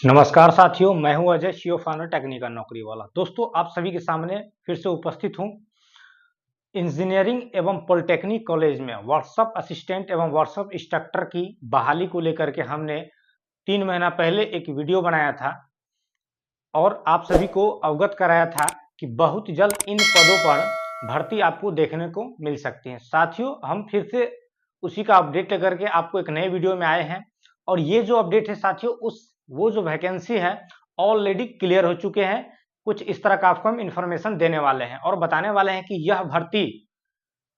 नमस्कार साथियों, मैं हूं अजय, सीईओ फाउंडर टेक्निकल नौकरी वाला। दोस्तों, आप सभी के सामने फिर से उपस्थित हूं। इंजीनियरिंग एवं पॉलिटेक्निक कॉलेज में व्हाट्सएप असिस्टेंट एवं व्हाट्सएप इंस्ट्रक्टर की बहाली को लेकर के हमने 3 महीना पहले एक वीडियो बनाया था और आप सभी को अवगत कराया था कि बहुत जल्द इन पदों पर भर्ती आपको देखने को मिल सकती है। साथियों, हम फिर से उसी का अपडेट लेकर के आपको एक नए वीडियो में आए हैं और ये जो अपडेट है साथियों, वो जो वैकेंसी है ऑलरेडी क्लियर हो चुके हैं। कुछ इस तरह का आपको हम इंफॉर्मेशन देने वाले हैं और बताने वाले हैं कि यह भर्ती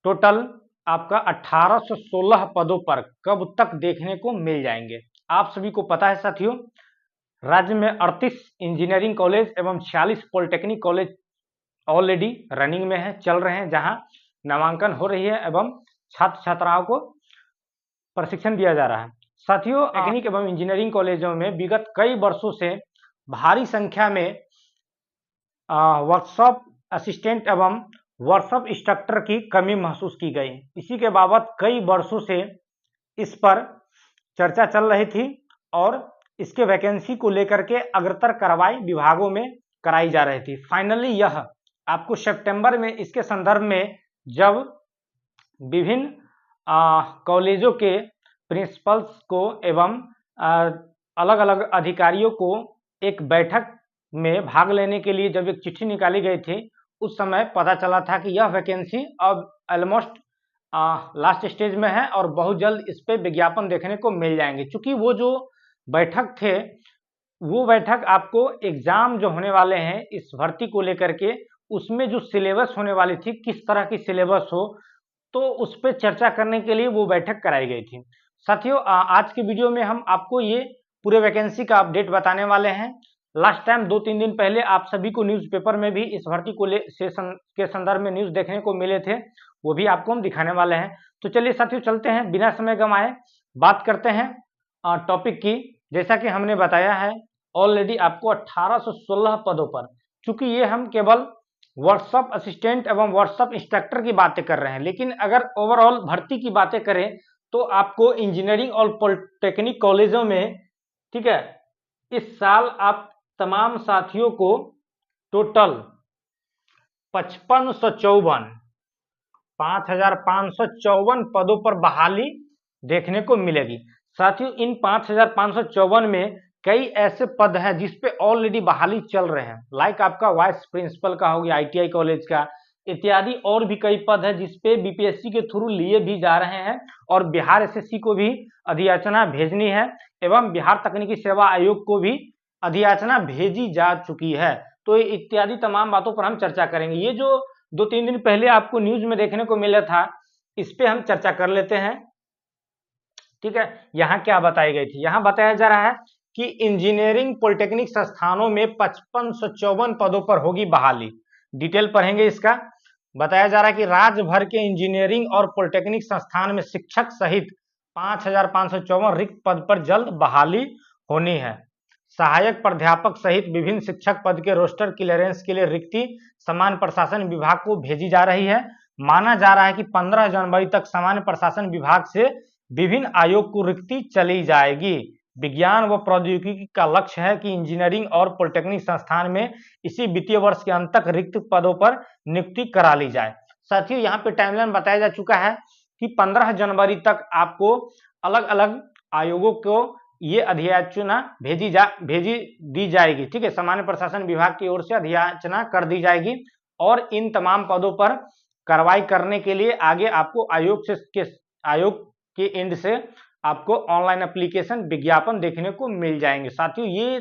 टोटल आपका 1816 पदों पर कब तक देखने को मिल जाएंगे। आप सभी को पता है साथियों, राज्य में 38 इंजीनियरिंग कॉलेज एवं 46 पॉलिटेक्निक कॉलेज ऑलरेडी रनिंग में है, चल रहे हैं, जहां नामांकन हो रही है एवं छात्र छात्राओं को प्रशिक्षण दिया जा रहा है। साथियों, टेक्निक एवं इंजीनियरिंग कॉलेजों में विगत कई वर्षों से भारी संख्या में वर्कशॉप असिस्टेंट एवं वर्कशॉप इंस्ट्रक्टर की कमी महसूस की गई। इसी के बाबत कई वर्षों से इस पर चर्चा चल रही थी और इसके वैकेंसी को लेकर के अग्रतर कार्रवाई विभागों में कराई जा रही थी। फाइनली यह आपको सितंबर में इसके संदर्भ में जब विभिन्न कॉलेजों के प्रिंसिपल्स को एवं अलग अलग अधिकारियों को एक बैठक में भाग लेने के लिए जब एक चिट्ठी निकाली गई थी, उस समय पता चला था कि यह वैकेंसी अब ऑलमोस्ट लास्ट स्टेज में है और बहुत जल्द इस पे विज्ञापन देखने को मिल जाएंगे। चूंकि वो जो बैठक थे, वो बैठक आपको एग्जाम जो होने वाले हैं इस भर्ती को लेकर के, उसमें जो सिलेबस होने वाली थी, किस तरह की सिलेबस हो, तो उस पर चर्चा करने के लिए वो बैठक कराई गई थी। साथियों, आज के वीडियो में हम आपको ये पूरे वैकेंसी का अपडेट बताने वाले हैं। लास्ट टाइम 2-3 दिन पहले आप सभी को न्यूज़पेपर में भी इस भर्ती को सेशन के संदर्भ में न्यूज़ देखने को मिले थे, वो भी आपको हम दिखाने वाले हैं। तो चलिए साथियों, चलते हैं, बिना समय गंवाए बात करते हैं टॉपिक की। जैसा कि हमने बताया है ऑलरेडी आपको 1816 पदों पर, चूंकि ये हम केवल व्हाट्सएप असिस्टेंट एवं व्हाट्सएप इंस्ट्रक्टर की बातें कर रहे हैं, लेकिन अगर ओवरऑल भर्ती की बातें करें तो आपको इंजीनियरिंग और पॉलिटेक्निक कॉलेजों में, ठीक है, इस साल आप तमाम साथियों को टोटल 5554 पदों पर बहाली देखने को मिलेगी। साथियों, इन 5554 में कई ऐसे पद हैं जिसपे ऑलरेडी बहाली चल रहे हैं, लाइक आपका वाइस प्रिंसिपल का हो गया आईटीआई कॉलेज का, इत्यादि और भी कई पद है जिसपे बीपीएससी के थ्रू लिए भी जा रहे हैं और बिहार एसएससी को भी अधियाचना भेजनी है एवं बिहार तकनीकी सेवा आयोग को भी अधियाचना भेजी जा चुकी है। तो इत्यादि तमाम बातों पर हम चर्चा करेंगे। ये जो 2-3 दिन पहले आपको न्यूज में देखने को मिला था, इस पे हम चर्चा कर लेते हैं, ठीक है। यहाँ क्या बताई गई थी? यहाँ बताया जा रहा है कि इंजीनियरिंग पॉलिटेक्निक संस्थानों में 5554 पदों पर होगी बहाली। डिटेल पढ़ेंगे इसका। बताया जा रहा है कि राज्य भर के इंजीनियरिंग और पॉलिटेक्निक संस्थान में शिक्षक सहित 5554 रिक्त पद पर जल्द बहाली होनी है। सहायक प्राध्यापक सहित विभिन्न शिक्षक पद के रोस्टर क्लियरेंस के लिए रिक्ति सामान्य प्रशासन विभाग को भेजी जा रही है। माना जा रहा है कि 15 जनवरी तक सामान्य प्रशासन विभाग से विभिन्न आयोग को रिक्ति चली जाएगी। विज्ञान व प्रौद्योगिकी का लक्ष्य है कि इंजीनियरिंग और पॉलिटेक्निक संस्थान में इसी वित्तीय वर्ष के अंत तक रिक्त पदों पर नियुक्ति करा ली जाए। साथियों, यहाँ पे टाइमलाइन बताया जा चुका है कि 15 जनवरी तक आपको अलग अलग आयोगों को ये अधियाचना भेजी दी जाएगी, ठीक है। सामान्य प्रशासन विभाग की ओर से अधियाचना कर दी जाएगी और इन तमाम पदों पर कार्रवाई करने के लिए आगे आपको आयोग के एंड से आपको ऑनलाइन एप्लीकेशन विज्ञापन देखने को मिल जाएंगे। साथियों, ये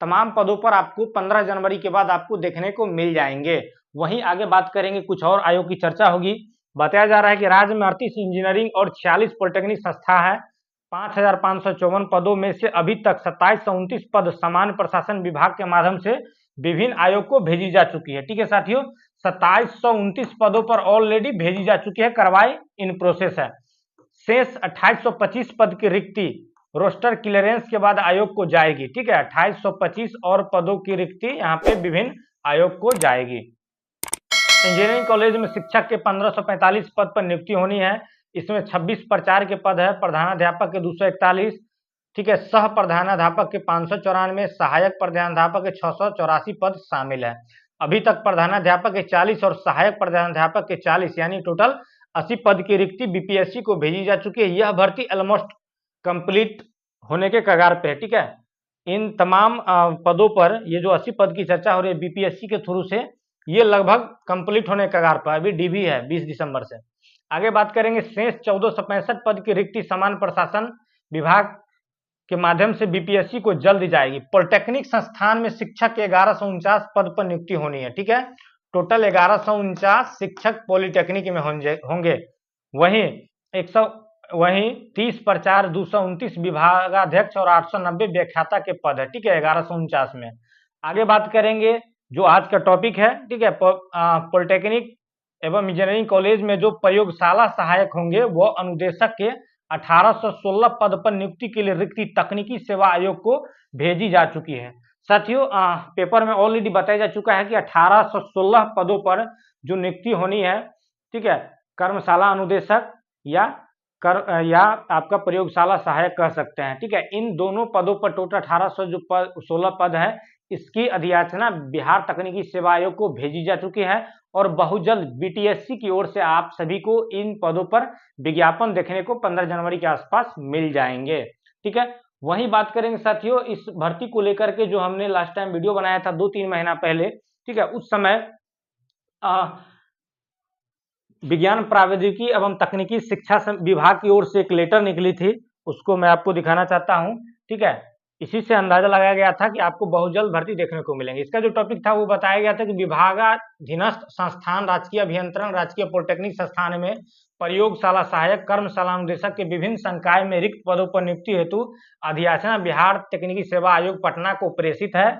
तमाम पदों पर आपको 15 जनवरी के बाद आपको देखने को मिल जाएंगे। वहीं आगे बात करेंगे, कुछ और आयोग की चर्चा होगी। बताया जा रहा है कि राज्य में 38 इंजीनियरिंग और 46 पॉलिटेक्निक संस्था है। 5554 पदों में से अभी तक 2729 पद सामान्य प्रशासन विभाग के माध्यम से विभिन्न आयोग को भेजी जा चुकी है, ठीक है साथियों। 2729 पदों पर ऑलरेडी भेजी जा चुकी है, कार्रवाई इन प्रोसेस है। शेष 2825 पद की रिक्ति रोस्टर क्लियरेंस के बाद आयोग को जाएगी, ठीक है। 2825 और पदों की रिक्ति यहाँ पे विभिन्न आयोग को जाएगी। इंजीनियरिंग कॉलेज में शिक्षक के 1545 पद पर नियुक्ति होनी है। इसमें 26 प्राचार्य के पद है, प्रधानाध्यापक के 241, ठीक है। सह प्रधानाध्यापक के 594, सहायक प्रधानाध्यापक के 684 पद शामिल है। अभी तक प्रधानाध्यापक के 40 और सहायक प्रधानाध्यापक के 40 यानी टोटल 80 पद की रिक्ति बीपीएससी को भेजी जा चुकी है। यह भर्ती ऑलमोस्ट कंप्लीट होने के कगार पे है। ठीक है, इन तमाम पदों पर ये जो 80 पद की चर्चा हो रही है बीपीएससी के थ्रू से, ये लगभग कंप्लीट होने के कगार पर। अभी डीबी है 20 दिसंबर से। आगे बात करेंगे शेष 1465 पद की रिक्ति समान प्रशासन विभाग के माध्यम से बीपीएससी को जल्द जाएगी। पॉलिटेक्निक संस्थान में शिक्षक 1149 पद पर नियुक्ति होनी है। ठीक है, टोटल 1149 शिक्षक पॉलिटेक्निक में होंगे। वहीं 30 प्रचार 229 विभागाध्यक्ष और 890 व्याख्याता के पद है। ठीक है, 1149 में। आगे बात करेंगे जो आज का टॉपिक है। ठीक है, पॉलिटेक्निक एवं इंजीनियरिंग कॉलेज में जो प्रयोगशाला सहायक होंगे वो अनुदेशक के 1816 पद पर नियुक्ति के लिए रिक्ति तकनीकी सेवा आयोग को भेजी जा चुकी है। साथियों, पेपर में ऑलरेडी बताया जा चुका है कि 1816 पदों पर जो नियुक्ति होनी है, ठीक है, कर्मशाला अनुदेशक या आपका प्रयोगशाला सहायक कह सकते हैं। ठीक है, इन दोनों पदों पर टोटल 1816 पद है। इसकी अधियाचना बिहार तकनीकी सेवा आयोग को भेजी जा चुकी है और बहुत जल्द बीटीएससी की ओर से आप सभी को इन पदों पर विज्ञापन देखने को 15 जनवरी के आसपास मिल जाएंगे। ठीक है, वही बात करेंगे साथियों इस भर्ती को लेकर के जो हमने लास्ट टाइम वीडियो बनाया था 2-3 महीना पहले। ठीक है, उस समय विज्ञान प्रौद्योगिकी एवं तकनीकी शिक्षा विभाग की ओर से एक लेटर निकली थी, उसको मैं आपको दिखाना चाहता हूं। ठीक है, इसी से अंदाजा लगाया गया था कि आपको बहुत जल्द भर्ती देखने को मिलेंगे। इसका जो टॉपिक था वो बताया गया था कि विभागाधीनस्थ संस्थान राजकीय अभियंत्रण राजकीय पॉलिटेक्निक संस्थान में प्रयोगशाला सहायक कर्मशाला अनुदेशक के विभिन्न संकाय में रिक्त पदों पर नियुक्ति हेतु अधियाचना बिहार तकनीकी सेवा आयोग पटना को प्रेषित है।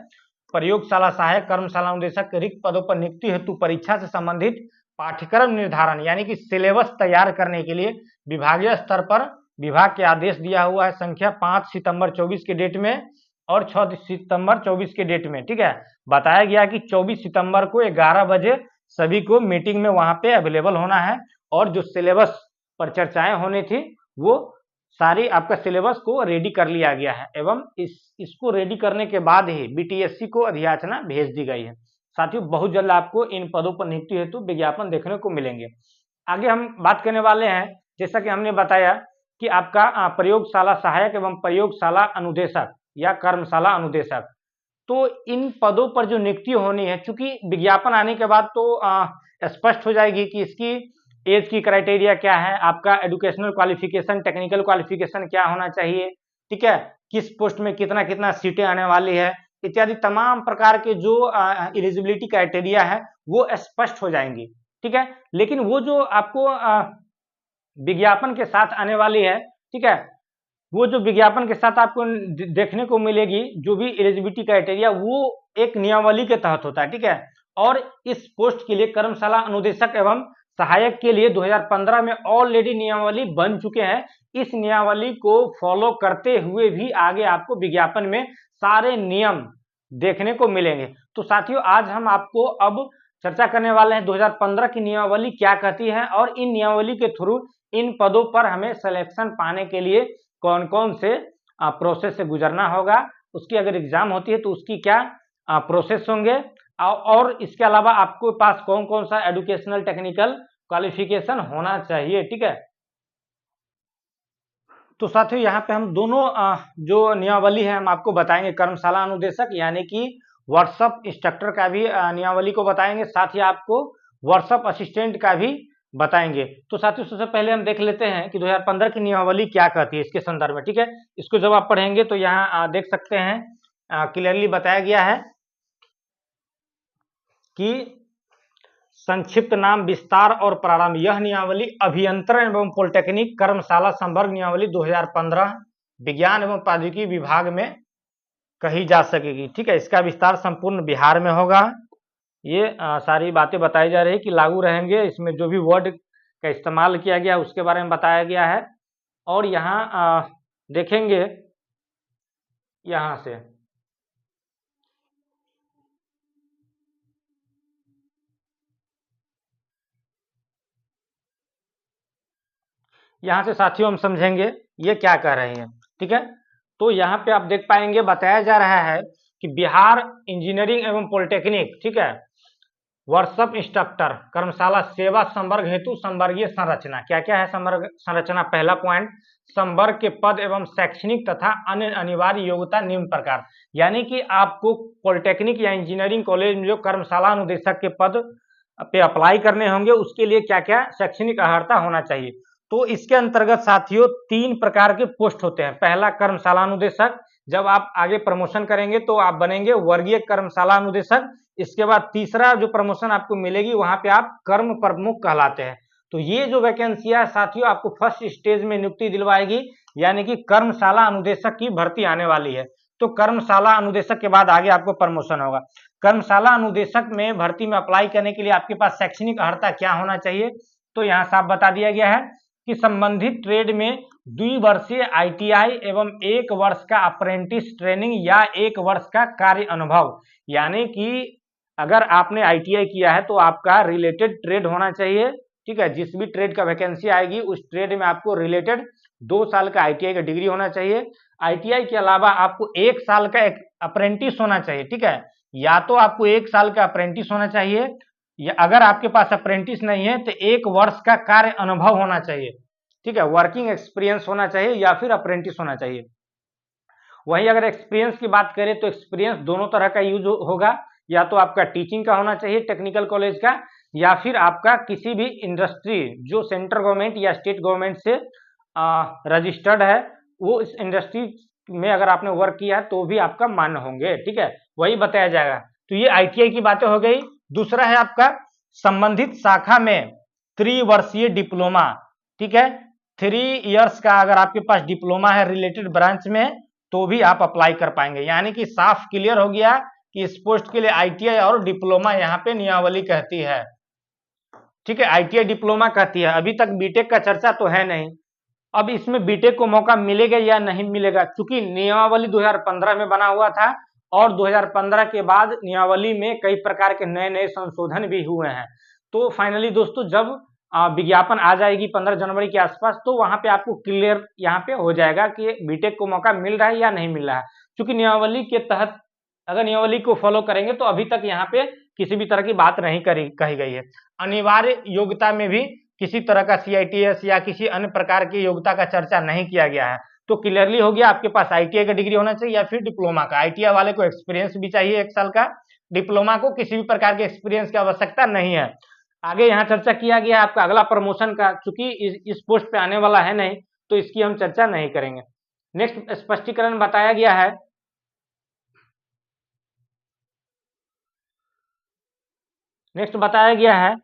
प्रयोगशाला सहायक कर्मशाला अनुदेशक के रिक्त पदों पर नियुक्ति हेतु परीक्षा से संबंधित पाठ्यक्रम निर्धारण यानी कि सिलेबस तैयार करने के लिए विभागीय स्तर पर विभाग के आदेश दिया हुआ है संख्या 5 सितंबर 24 के डेट में और 6 सितंबर 24 के डेट में। ठीक है, बताया गया कि 24 सितंबर को 11 बजे सभी को मीटिंग में वहां पे अवेलेबल होना है और जो सिलेबस पर चर्चाएं होनी थी वो सारी आपका सिलेबस को रेडी कर लिया गया है एवं इसको रेडी करने के बाद ही बीटीएससी को अधियाचना भेज दी गई है। साथियों, बहुत जल्द आपको इन पदों पर नियुक्ति हेतु विज्ञापन देखने को मिलेंगे। आगे हम बात करने वाले हैं, जैसा कि हमने बताया कि आपका प्रयोगशाला सहायक एवं प्रयोगशाला अनुदेशक या कर्मशाला अनुदेशक, तो इन पदों पर जो नियुक्ति होनी है, चूंकि विज्ञापन आने के बाद तो स्पष्ट हो जाएगी कि इसकी एज की क्राइटेरिया क्या है, आपका एजुकेशनल क्वालिफिकेशन टेक्निकल क्वालिफिकेशन क्या होना चाहिए, ठीक है, किस पोस्ट में कितना कितना सीटें आने वाली है इत्यादि तमाम प्रकार के जो एलिजिबिलिटी क्राइटेरिया है वो स्पष्ट हो जाएंगी। ठीक है, लेकिन वो जो आपको विज्ञापन के साथ आने वाली है, ठीक है, वो जो विज्ञापन के साथ आपको देखने को मिलेगी जो भी एलिजिबिलिटी क्राइटेरिया वो एक नियमावली के तहत होता है। ठीक है, और इस पोस्ट के लिए कर्मशाला अनुदेशक एवं सहायक के लिए 2015 में ऑलरेडी नियमावली बन चुके हैं। इस नियमावली को फॉलो करते हुए भी आगे आपको विज्ञापन में सारे नियम देखने को मिलेंगे। तो साथियों, आज हम आपको अब चर्चा करने वाले हैं 2015 की नियमावली क्या कहती है और इन नियमावली के थ्रू इन पदों पर हमें सिलेक्शन पाने के लिए कौन कौन से प्रोसेस से गुजरना होगा, उसकी अगर एग्जाम होती है तो उसकी क्या प्रोसेस होंगे और इसके अलावा आपको पास कौन कौन सा एजुकेशनल टेक्निकल क्वालिफिकेशन होना चाहिए। ठीक है, तो साथियों यहाँ पे हम दोनों जो नियमावली है हम आपको बताएंगे, कर्मशाला अनुदेशक यानी कि व्हाट्सएप इंस्ट्रक्टर का भी नियमावली को बताएंगे, साथ ही आपको व्हाट्सएप असिस्टेंट का भी बताएंगे। तो साथियों सबसे पहले हम देख लेते हैं कि 2015 की नियमावली क्या कहती है इसके संदर्भ में। ठीक है, इसको जब आप पढ़ेंगे तो यहाँ देख सकते हैं क्लियरली बताया गया है कि संक्षिप्त नाम विस्तार और प्रारंभ, यह नियमावली अभियंत्रण एवं पॉलिटेक्निक कर्मशाला संवर्ग नियमावली 2015 विज्ञान एवं प्रौद्योगिकी विभाग में कही जा सकेगी। ठीक है, इसका विस्तार संपूर्ण बिहार में होगा। ये सारी बातें बताई जा रही है कि लागू रहेंगे, इसमें जो भी वर्ड का इस्तेमाल किया गया उसके बारे में बताया गया है। और यहाँ देखेंगे यहाँ से साथियों हम समझेंगे ये क्या कह रहे हैं। ठीक है, तो यहाँ पे आप देख पाएंगे बताया जा रहा है कि बिहार इंजीनियरिंग एवं पॉलिटेक्निक, ठीक है, वर्कशॉप इंस्ट्रक्टर कर्मशाला सेवा संवर्ग हेतु संवर्गीय संरचना। क्या क्या है संवर्ग संरचना? पहला पॉइंट, संवर्ग के पद एवं शैक्षणिक तथा अन्य अनिवार्य योग्यता निम्न प्रकार। यानी कि आपको पॉलिटेक्निक या इंजीनियरिंग कॉलेज में जो कर्मशाला अनुदेशक के पद पे अप्लाई करने होंगे, उसके लिए क्या क्या शैक्षणिक अर्हता होना चाहिए। तो इसके अंतर्गत साथियों 3 प्रकार के पोस्ट होते हैं। पहला कर्मशाला अनुदेशक, जब आप आगे प्रमोशन करेंगे तो आप बनेंगे वर्गीय कर्मशाला अनुदेशक। इसके बाद तीसरा जो प्रमोशन आपको मिलेगी वहां पे आप कर्म प्रमुख कहलाते हैं। तो ये जो वैकेंसियां साथियों आपको फर्स्ट स्टेज में नियुक्ति दिलवाएगी, यानी कि कर्मशाला अनुदेशक की भर्ती आने वाली है। तो कर्मशाला अनुदेशक के बाद आगे आपको प्रमोशन होगा। कर्मशाला अनुदेशक में भर्ती में अप्लाई करने के लिए आपके पास शैक्षणिक अर्हता क्या होना चाहिए? तो यहाँ साफ बता दिया गया है कि संबंधित ट्रेड में 2 वर्षीय ITI एवं 1 वर्ष का अप्रेंटिस ट्रेनिंग या 1 वर्ष का कार्य अनुभव। यानी कि अगर आपने ITI किया है तो आपका रिलेटेड ट्रेड होना चाहिए, ठीक है। जिस भी ट्रेड का वैकेंसी आएगी उस ट्रेड में आपको रिलेटेड 2 साल का ITI का डिग्री होना चाहिए। ITI के अलावा आपको 1 साल का एक अप्रेंटिस होना चाहिए, ठीक है। या तो आपको 1 साल का अप्रेंटिस होना चाहिए, या अगर आपके पास अप्रेंटिस नहीं है तो 1 वर्ष का कार्य अनुभव होना चाहिए, ठीक है। वर्किंग एक्सपीरियंस होना चाहिए या फिर अप्रेंटिस होना चाहिए। वहीं अगर एक्सपीरियंस की बात करें तो एक्सपीरियंस दोनों तरह का यूज होगा, या तो आपका टीचिंग का होना चाहिए टेक्निकल कॉलेज का, या फिर आपका किसी भी इंडस्ट्री जो सेंट्रल गवर्नमेंट या स्टेट गवर्नमेंट से रजिस्टर्ड है, वो इस इंडस्ट्री में अगर आपने वर्क किया है तो भी आपका मान्य होंगे, ठीक है। वही बताया जाएगा। तो ये ITI की बातें हो गई। दूसरा है आपका संबंधित शाखा में 3 वर्षीय डिप्लोमा, ठीक है। 3 इयर्स का अगर आपके पास डिप्लोमा है रिलेटेड ब्रांच में तो भी आप अप्लाई कर पाएंगे। यानी कि साफ क्लियर हो गया कि इस पोस्ट के लिए ITI और डिप्लोमा यहाँ पे नियमावली कहती है, ठीक है। ITI डिप्लोमा कहती है। अभी तक बीटेक का चर्चा तो है नहीं। अब इसमें बीटेक को मौका मिलेगा या नहीं मिलेगा, क्योंकि नियमावली 2015 में बना हुआ था और 2015 के बाद नियमावली में कई प्रकार के नए नए संशोधन भी हुए हैं। तो फाइनली दोस्तों जब विज्ञापन आ जाएगी 15 जनवरी के आसपास, तो वहां पे आपको क्लियर यहाँ पे हो जाएगा कि बीटेक को मौका मिल रहा है या नहीं मिल रहा है। क्योंकि नियमावली के तहत अगर नियमावली को फॉलो करेंगे तो अभी तक यहाँ पे किसी भी तरह की बात नहीं कही गई है। अनिवार्य योग्यता में भी किसी तरह का CITS या किसी अन्य प्रकार की योग्यता का चर्चा नहीं किया गया है। तो क्लियरली हो गया आपके पास ITI का डिग्री होना चाहिए या फिर डिप्लोमा का। ITI वाले को एक्सपीरियंस भी चाहिए 1 साल का, डिप्लोमा को किसी भी प्रकार के एक्सपीरियंस की आवश्यकता नहीं है। आगे यहाँ चर्चा किया गया है आपका अगला प्रमोशन का, चूंकि इस पोस्ट पे आने वाला है नहीं तो इसकी हम चर्चा नहीं करेंगे। नेक्स्ट स्पष्टीकरण बताया गया है, नेक्स्ट बताया गया है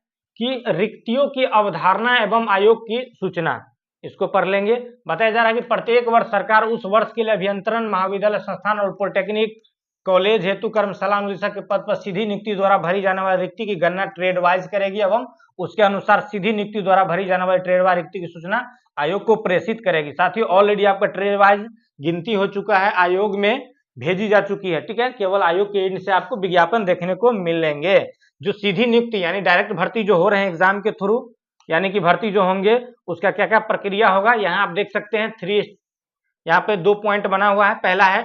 कि रिक्तियों की अवधारणा एवं आयोग की सूचना। इसको पढ़ लेंगे। बताया जा रहा है कि प्रत्येक वर्ष सरकार उस वर्ष के लिए अभियंत्रण महाविद्यालय संस्थान और पॉलिटेक्निक कॉलेज हेतु कर्मशाला अनुदेशक के पद पर सीधी नियुक्ति द्वारा भरी जाने वाली रिक्ति की गणना ट्रेड वाइज करेगी एवं उसके अनुसार सीधी नियुक्ति द्वारा भरी जाने वाली ट्रेड वाइज रिक्ति की सूचना आयोग को प्रेषित करेगी। साथियों ऑलरेडी आपका ट्रेड वाइज गिनती हो चुका है, आयोग में भेजी जा चुकी है, ठीक है। केवल आयोग के एंड से आपको विज्ञापन देखने को मिलेंगे। जो सीधी नियुक्ति यानी डायरेक्ट भर्ती जो हो रहे हैं एग्जाम के थ्रू, यानी कि भर्ती जो होंगे उसका क्या क्या प्रक्रिया होगा, यहाँ आप देख सकते हैं 3 यहाँ पे 2 पॉइंट बना हुआ है। पहला है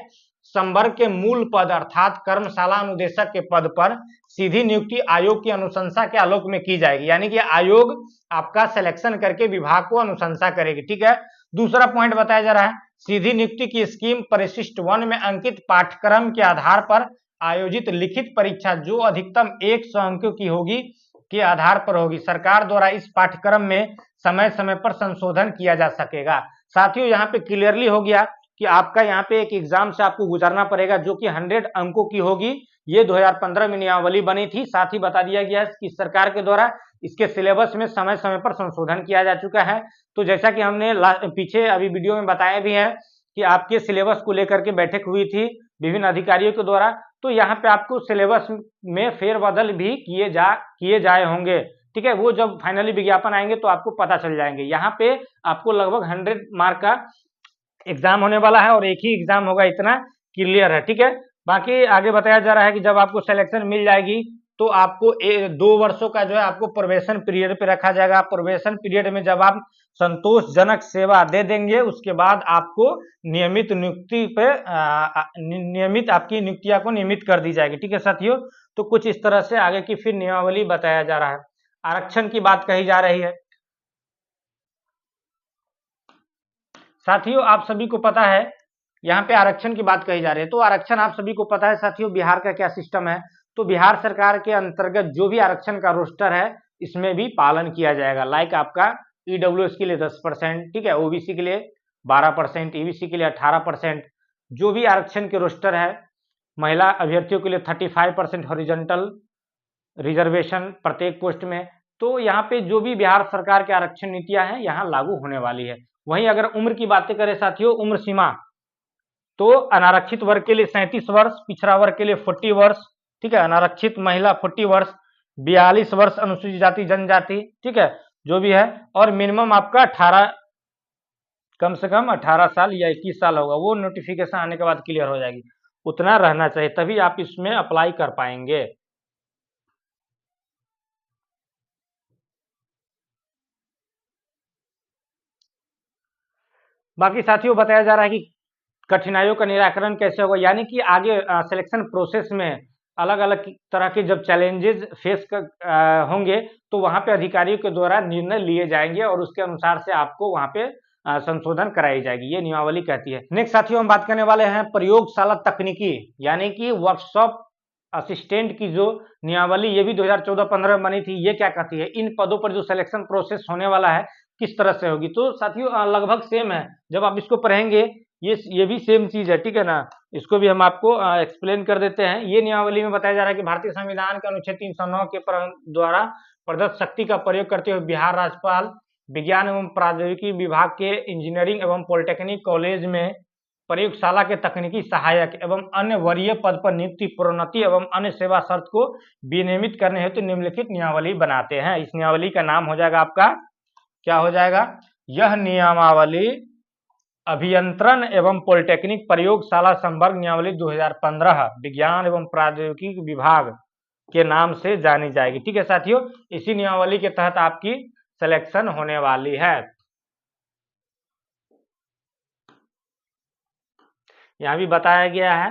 संवर्ग के मूल पद अर्थात कर्मशाला अनुदेशक के पद पर सीधी नियुक्ति आयोग की अनुशंसा के आलोक में की जाएगी, यानी कि आयोग आपका सिलेक्शन करके विभाग को अनुशंसा करेगी, ठीक है। दूसरा पॉइंट बताया जा रहा है सीधी नियुक्ति की स्कीम परिशिष्ट 1 में अंकित पाठ्यक्रम के आधार पर आयोजित लिखित परीक्षा जो अधिकतम 100 अंकों की होगी के आधार पर होगी। सरकार द्वारा इस पाठ्यक्रम में समय समय पर संशोधन किया जा सकेगा। साथियों यहाँ पे क्लियरली हो गया कि आपका यहाँ पे एक एग्जाम से आपको गुजरना पड़ेगा जो कि 100 अंकों की होगी। ये 2015 में नियमावली बनी थी। साथ ही बता दिया गया कि सरकार के द्वारा इसके सिलेबस में समय समय पर संशोधन किया जा चुका है। तो जैसा कि हमने पीछे अभी वीडियो में बताया भी है कि आपके सिलेबस को लेकर के बैठक हुई थी विभिन्न अधिकारियों के द्वारा, तो यहाँ पे आपको सिलेबस में फेरबदल भी किए जाए होंगे, ठीक है। वो जब फाइनली विज्ञापन आएंगे तो आपको पता चल जाएंगे। यहाँ पे आपको लगभग 100 मार्क का एग्जाम होने वाला है और एक ही एग्जाम होगा, इतना क्लियर है, ठीक है। बाकी आगे बताया जा रहा है कि जब आपको सिलेक्शन मिल जाएगी तो आपको 2 वर्षों का जो है आपको प्रोबेशन पीरियड पे रखा जाएगा। प्रोबेशन पीरियड में जब आप संतोषजनक सेवा दे देंगे उसके बाद आपको नियमित नियुक्ति पे नियमित आपकी नियुक्तियां को नियमित कर दी जाएगी। ठीक है साथियों, तो कुछ इस तरह से आगे की फिर नियमावली बताया जा रहा है। आरक्षण की बात कही जा रही है। साथियों आप सभी को पता है यहाँ पे आरक्षण की बात कही जा रही है, तो आरक्षण आप सभी को पता है साथियों बिहार का क्या सिस्टम है। तो बिहार सरकार के अंतर्गत जो भी आरक्षण का रोस्टर है इसमें भी पालन किया जाएगा। लाइक आपका ईडब्ल्यूएस के लिए 10%, ठीक है, ओबीसी के लिए 12%, ईबीसी के लिए 18%, जो भी आरक्षण के रोस्टर है, महिला अभ्यर्थियों के लिए 35% हॉरिजॉन्टल रिजर्वेशन प्रत्येक पोस्ट में। तो यहाँ पे जो भी बिहार सरकार के आरक्षण नीतियां हैं यहाँ लागू होने वाली है। वहीं अगर उम्र की बातें करें साथियों, उम्र सीमा तो अनारक्षित वर्ग के लिए 37 वर्ष, पिछड़ा वर्ग के लिए 40 वर्ष, ठीक है, अनारक्षित महिला 40 वर्ष, 42 वर्ष अनुसूचित जाति जनजाति, ठीक है, जो भी है, और मिनिमम आपका 18 कम से कम 18 साल या 21 साल होगा, वो नोटिफिकेशन आने के बाद क्लियर हो जाएगी, उतना रहना चाहिए, तभी आप इसमें अप्लाई कर पाएंगे। बाकी साथियों बताया जा रहा है कि कठिनाइयों का निराकरण कैसे होगा, यानी कि आगे सिलेक्शन प्रोसेस में अलग अलग तरह के जब चैलेंजेस फेस होंगे तो वहां पे अधिकारियों के द्वारा निर्णय लिए जाएंगे और उसके अनुसार से आपको वहां पे संशोधन कराई जाएगी, ये नियमावली कहती है। नेक्स्ट साथियों हम बात करने वाले हैं प्रयोगशाला तकनीकी यानी कि वर्कशॉप असिस्टेंट की जो नियमावली, ये भी 2014-15 में बनी थी। ये क्या कहती है, इन पदों पर जो सिलेक्शन प्रोसेस होने वाला है किस तरह से होगी। तो साथियों लगभग सेम है, जब आप इसको पढ़ेंगे ये भी सेम चीज है, ठीक है ना। इसको भी हम आपको एक्सप्लेन कर देते हैं। ये नियमावली में बताया जा रहा है कि भारतीय संविधान के अनुच्छेद 309 के द्वारा प्रदत्त शक्ति का प्रयोग करते हुए बिहार राज्यपाल विज्ञान एवं प्रौद्योगिकी विभाग के इंजीनियरिंग एवं पॉलिटेक्निक कॉलेज में प्रयोगशाला के तकनीकी सहायक एवं अन्य वरीय पद पर नियुक्ति, प्रोन्नति एवं अन्य सेवा शर्त को विनियमित करने हेतु निम्नलिखित नियमावली बनाते हैं। इस नियमावली का नाम हो जाएगा आपका, क्या हो जाएगा, यह नियमावली अभियंत्रण एवं पॉलिटेक्निक प्रयोगशाला संवर्ग नियमावली 2015 विज्ञान एवं प्रौद्योगिकी विभाग के नाम से जानी जाएगी। ठीक है साथियों, इसी नियमावली के तहत आपकी सिलेक्शन होने वाली है। यहाँ भी बताया गया है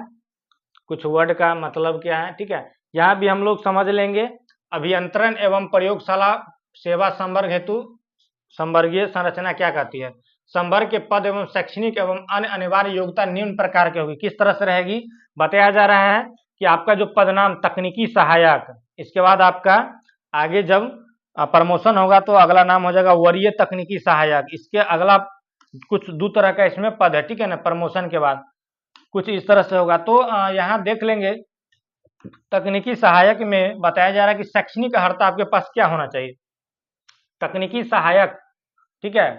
कुछ वर्ड का मतलब क्या है, ठीक है, यहाँ भी हम लोग समझ लेंगे। अभियंत्रण एवं प्रयोगशाला सेवा संवर्ग हेतु संवर्गीय संरचना क्या कहती है। संवर्ग के पद एवं शैक्षणिक एवं अन्य अनिवार्य योग्यता निम्न प्रकार की होगी। किस तरह से रहेगी, बताया जा रहा है कि आपका जो पद नाम तकनीकी सहायक, इसके बाद आपका आगे जब प्रमोशन होगा तो अगला नाम हो जाएगा वरीय तकनीकी सहायक। इसके अगला कुछ दो तरह का इसमें पद है, ठीक है ना, प्रमोशन के बाद कुछ इस तरह से होगा। तो यहाँ देख लेंगे तकनीकी सहायक में बताया जा रहा है कि शैक्षणिक अर्हता आपके पास क्या होना चाहिए। तकनीकी सहायक, ठीक है,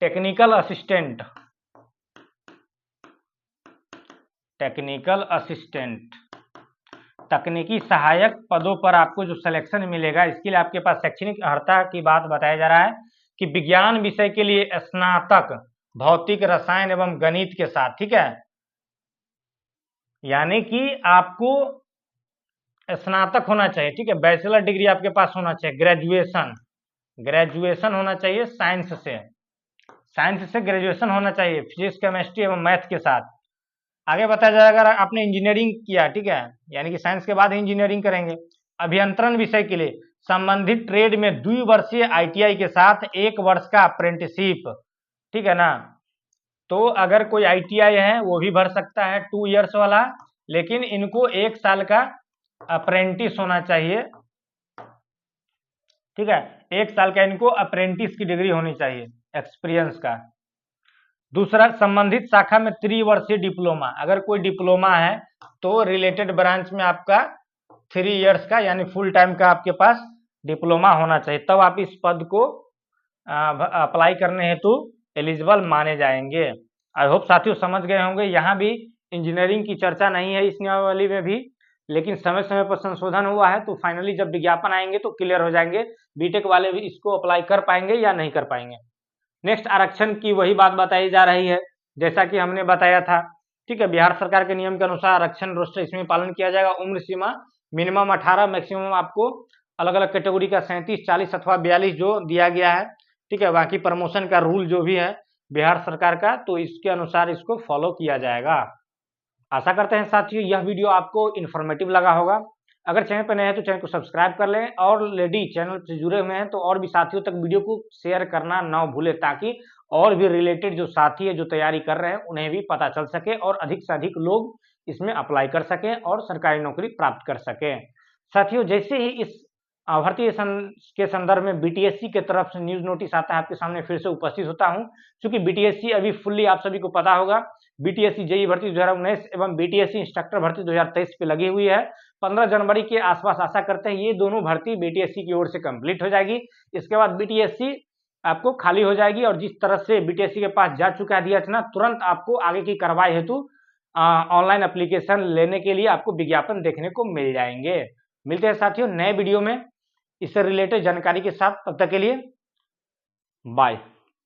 टेक्निकल असिस्टेंट, टेक्निकल असिस्टेंट, तकनीकी सहायक पदों पर आपको जो सिलेक्शन मिलेगा इसके लिए आपके पास शैक्षणिक अर्हता की बात बताया जा रहा है कि विज्ञान विषय के लिए स्नातक भौतिक रसायन एवं गणित के साथ, ठीक है, यानी कि आपको स्नातक होना चाहिए, ठीक है, बैचलर डिग्री आपके पास होना चाहिए, ग्रेजुएशन होना चाहिए साइंस से ग्रेजुएशन होना चाहिए फिजिक्स केमिस्ट्री एवं मैथ के साथ। आगे बताया जाएगा अगर आपने इंजीनियरिंग किया, ठीक है, यानी कि साइंस के बाद ही इंजीनियरिंग करेंगे। अभियंत्रण विषय के लिए संबंधित ट्रेड में 2 वर्षीय आईटीआई के साथ 1 वर्ष का अप्रेंटिसशिप, ठीक है ना। तो अगर कोई आईटीआई है वो भी भर सकता है 2 इयर्स वाला, लेकिन इनको 1 साल का अप्रेंटिस होना चाहिए, ठीक है, 1 साल का इनको अप्रेंटिस की डिग्री होनी चाहिए एक्सपीरियंस का। दूसरा, संबंधित शाखा में 3 वर्षीय डिप्लोमा, अगर कोई डिप्लोमा है तो रिलेटेड ब्रांच में आपका 3 इयर्स का यानी फुल टाइम का आपके पास डिप्लोमा होना चाहिए, तब आप इस पद को अप्लाई करने हेतु एलिजिबल माने जाएंगे। आई होप साथियों समझ गए होंगे। यहाँ भी इंजीनियरिंग की चर्चा नहीं है इस नियमावली में भी, लेकिन समय समय पर संशोधन हुआ है, तो फाइनली जब विज्ञापन आएंगे तो क्लियर हो जाएंगे बीटेक वाले भी इसको अप्लाई कर पाएंगे या नहीं कर पाएंगे। नेक्स्ट, आरक्षण की वही बात बताई जा रही है जैसा कि हमने बताया था, ठीक है, बिहार सरकार के नियम के अनुसार आरक्षण रोस्टर इसमें पालन किया जाएगा। उम्र सीमा मिनिमम 18, मैक्सिमम आपको अलग अलग कैटेगरी का 37, 40 अथवा 42 जो दिया गया है, ठीक है। बाकी प्रमोशन का रूल जो भी है बिहार सरकार का, तो इसके अनुसार इसको फॉलो किया जाएगा। आशा करते हैं साथियों यह वीडियो आपको इन्फॉर्मेटिव लगा होगा। अगर चैनल पर नए हैं तो चैनल को सब्सक्राइब कर लें, और ऑलरेडी चैनल से जुड़े हुए हैं तो और भी साथियों तक वीडियो को शेयर करना ना भूलें, ताकि और भी रिलेटेड जो साथी है जो तैयारी कर रहे हैं उन्हें भी पता चल सके और अधिक से अधिक लोग इसमें अप्लाई कर सकें और सरकारी नौकरी प्राप्त कर सकें। साथियों जैसे ही इस भर्ती के संदर्भ में बीटीएससी के तरफ से न्यूज नोटिस आता है, आपके सामने फिर से उपस्थित होता हूं। क्योंकि बीटीएससी अभी फुल्ली आप सभी को पता होगा, बीटीएससी जेई भर्ती 2019 एवं बीटीएससी इंस्ट्रक्टर भर्ती 2023 पे लगी हुई है। 15 जनवरी के आसपास आशा करते हैं ये दोनों भर्ती बीटीएससी की ओर से कंप्लीट हो जाएगी। इसके बाद बीटीएससी आपको खाली हो जाएगी, और जिस तरह से बीटीएससी के पास जा चुका है डीएच तुरंत आपको आगे की कार्रवाई हेतु ऑनलाइन एप्लीकेशन लेने के लिए आपको विज्ञापन देखने को मिल जाएंगे। मिलते हैं साथियों नए वीडियो में इससे रिलेटेड जानकारी के साथ, तब तक के लिए बाय।